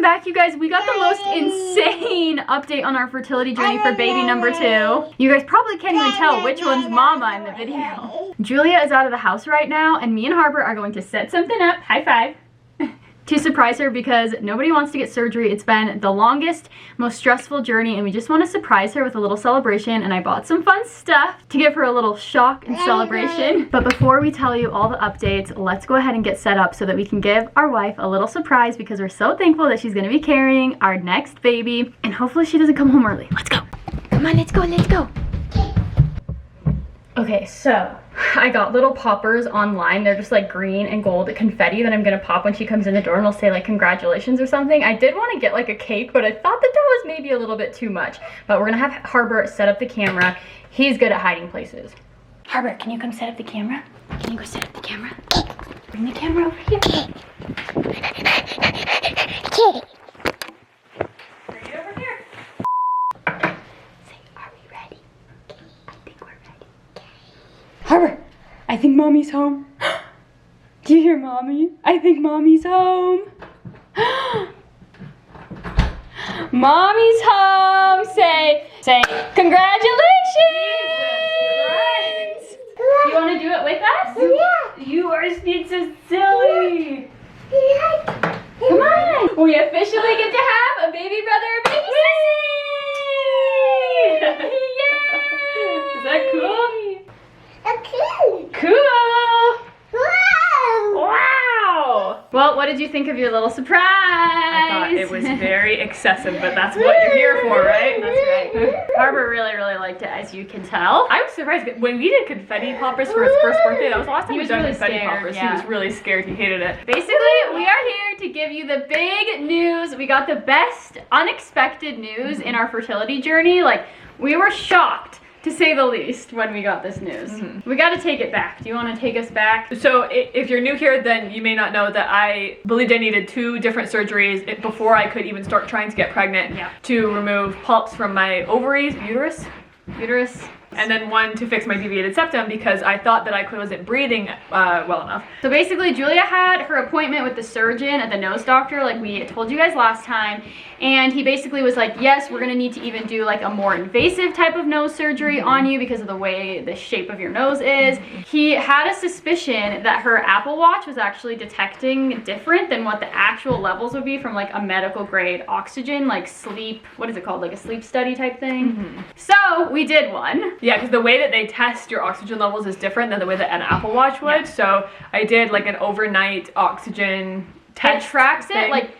back, you guys. We got the most insane update on our fertility journey for baby number 2. You guys probably can't even tell which one's mama in the video. Julia is out of the house right now, and me and Harper are going to set something up, high five, to surprise her because nobody wants to get surgery. It's been the longest, most stressful journey, and we just want to surprise her with a little celebration, and I bought some fun stuff to give her a little shock and celebration. But before we tell you all the updates, let's go ahead and get set up so that we can give our wife a little surprise because we're so thankful that she's going to be carrying our next baby, and hopefully she doesn't come home early. Let's go. Come on, let's go, let's go. Okay, so I got little poppers online. They're just like green and gold confetti that I'm gonna pop when she comes in the door, and it'll say like congratulations or something. I did want to get like a cake, but I thought that was maybe a little bit too much. But we're gonna have Harper set up the camera. He's good at hiding places. Harper, can you come set up the camera? Can you go set up the camera? Bring the camera over here. Kitty. Bring it over here. Say, are we ready? I think we're ready. Harper, I think mommy's home. Do you hear mommy? I think mommy's home. Mommy's home. Say, congratulations. You want to do it with us? Yeah. You are being so silly. Come on. We officially get to have a baby brother, a baby sissy. Yay. Is that cool? Cool. Wow. Well, what did you think of your little surprise? I thought it was very excessive, but that's what you're here for, right? That's right. Harper really liked it, as you can tell. I was surprised when we did confetti poppers for his first birthday. That was the last time we done confetti poppers. Yeah. He was really scared. He hated it. Basically, we are here to give you the big news. We got the best unexpected news in our fertility journey. Like, we were shocked, to say the least, when we got this news. We got to take it back. Do you want to take us back? So if you're new here, then you may not know that I believed I needed 2 different surgeries before I could even start trying to get pregnant, to remove polyps from my ovaries, uterus, and then 1 to fix my deviated septum because I thought that I wasn't breathing well enough. So basically, Julia had her appointment with the surgeon at the nose doctor, like we told you guys last time, and he basically was like, yes, we're gonna need to even do like a more invasive type of nose surgery on you because of the way the shape of your nose is. He had a suspicion that her Apple Watch was actually detecting different than what the actual levels would be from like a medical grade oxygen, like sleep, what is it called, like a sleep study type thing. So we did one. Yeah, because the way that they test your oxygen levels is different than the way that an Apple Watch would. So I did like an overnight oxygen test. It tracks thing. it like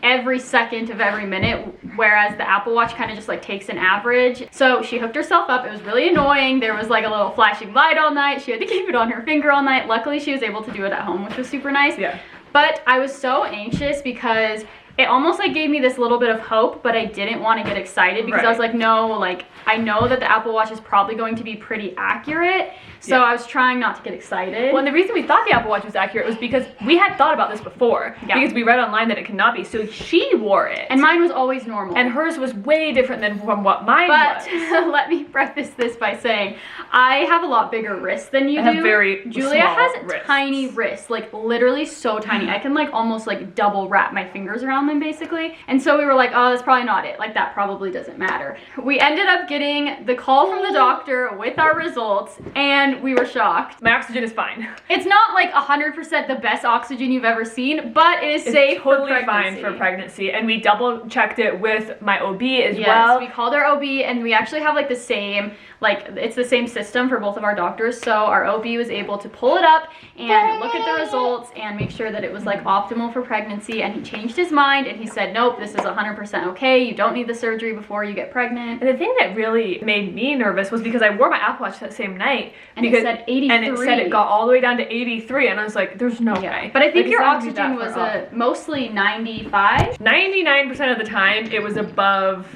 every second of every minute, whereas the Apple Watch kind of just like takes an average. So she hooked herself up. It was really annoying. There was like a little flashing light all night. She had to keep it on her finger all night. Luckily, she was able to do it at home, which was super nice. Yeah. But I was so anxious because it almost like gave me this little bit of hope, but I didn't want to get excited because I was like, no, like I know that the Apple Watch is probably going to be pretty accurate. So I was trying not to get excited. Well, and the reason we thought the Apple Watch was accurate was because we had thought about this before. Because we read online that it cannot be. So she wore it. And mine was always normal. And hers was way different than from what mine was. But let me preface this by saying, I have a lot bigger wrists than you do. I have very Julia small has wrists. tiny wrists, like literally so tiny. I can like almost like double wrap my fingers around them basically. And so we were like, oh, that's probably not it. Like that probably doesn't matter. We ended up getting the call from the doctor with our results, and we were shocked. My oxygen is fine. It's not like 100% the best oxygen you've ever seen, but it is safe for pregnancy. Fine for pregnancy. And we double checked it with my OB as well. Yes, we called our OB, and we actually have like the same, like it's the same system for both of our doctors. So our OB was able to pull it up and look at the results and make sure that it was like optimal for pregnancy. And he changed his mind and he said, nope, this is 100% okay. You don't need the surgery before you get pregnant. And the thing that really made me nervous was because I wore my Apple Watch that same night. And it said 83. And it said it got all the way down to 83. And I was like, there's no way. But I think your oxygen was mostly 95. 99% of the time, it was above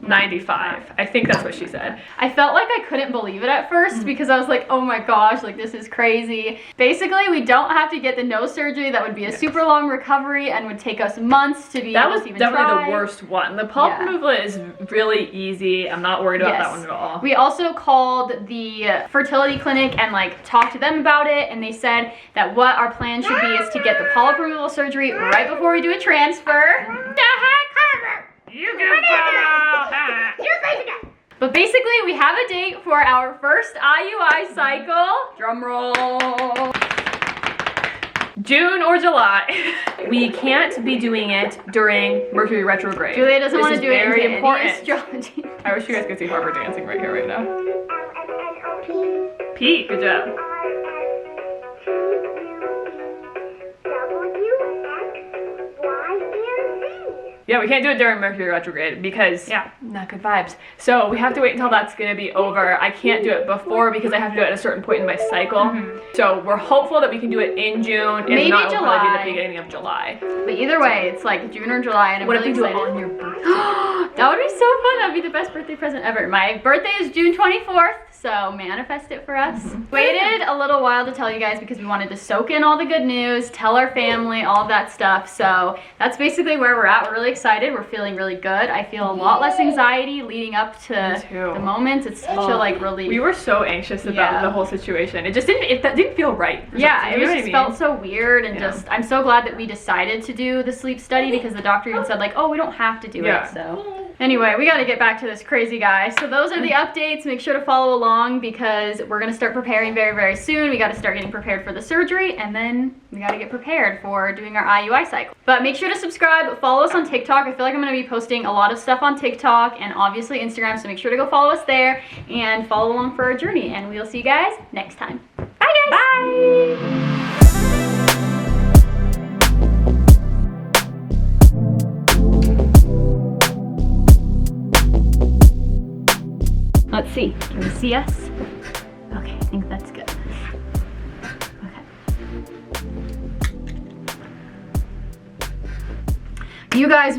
95. I think that's what she said. I felt like I couldn't believe it at first because I was like, oh my gosh, like this is crazy. Basically, we don't have to get the nose surgery. That would be a super long recovery and would take us months to be able to even try. That was definitely the worst one. The polyp removal is really easy. I'm not worried about that one at all. We also called the fertility clinic and like talked to them about it, and they said that what our plan should be is to get the polyp removal surgery right before we do a transfer. The heck? Basically, we have a date for our first IUI cycle. Drum roll. June or July. We can't be doing it during Mercury retrograde. Julia doesn't want to do it very into important. astrology. I wish you guys could see Harper dancing right here, right now. Pete, good job. Yeah, we can't do it during Mercury retrograde because not good vibes. So we have to wait until that's gonna be over. I can't do it before because I have to do it at a certain point in my cycle. So we're hopeful that we can do it in June. If Maybe not, it'll probably July. be the beginning of July. But either way, it's like June or July, and I'm What if really we do it excited. on your birthday? That would be so fun. That'd be the best birthday present ever. My birthday is June 24th, so manifest it for us. Waited a little while to tell you guys because we wanted to soak in all the good news, tell our family, all of that stuff. So that's basically where we're at. We're really excited. We're feeling really good. I feel a lot less anxiety leading up to the moment. It's such a like relief. We were so anxious about the whole situation. It just didn't feel right. Yeah, it You know what I just mean? felt so weird, and just I'm so glad that we decided to do the sleep study because the doctor even said like, oh, we don't have to do it. So anyway, we got to get back to this crazy guy. So those are the updates. Make sure to follow along because we're gonna start preparing very, very soon. We got to start getting prepared for the surgery, and then we got to get prepared for doing our IUI cycle. But make sure to subscribe. Follow us on TikTok. I feel like I'm gonna be posting a lot of stuff on TikTok and obviously Instagram. So make sure to go follow us there and follow along for our journey. And we'll see you guys next time. Bye, guys. Bye. Let's see. Can you see us? Okay, I think that's good. Okay. You guys,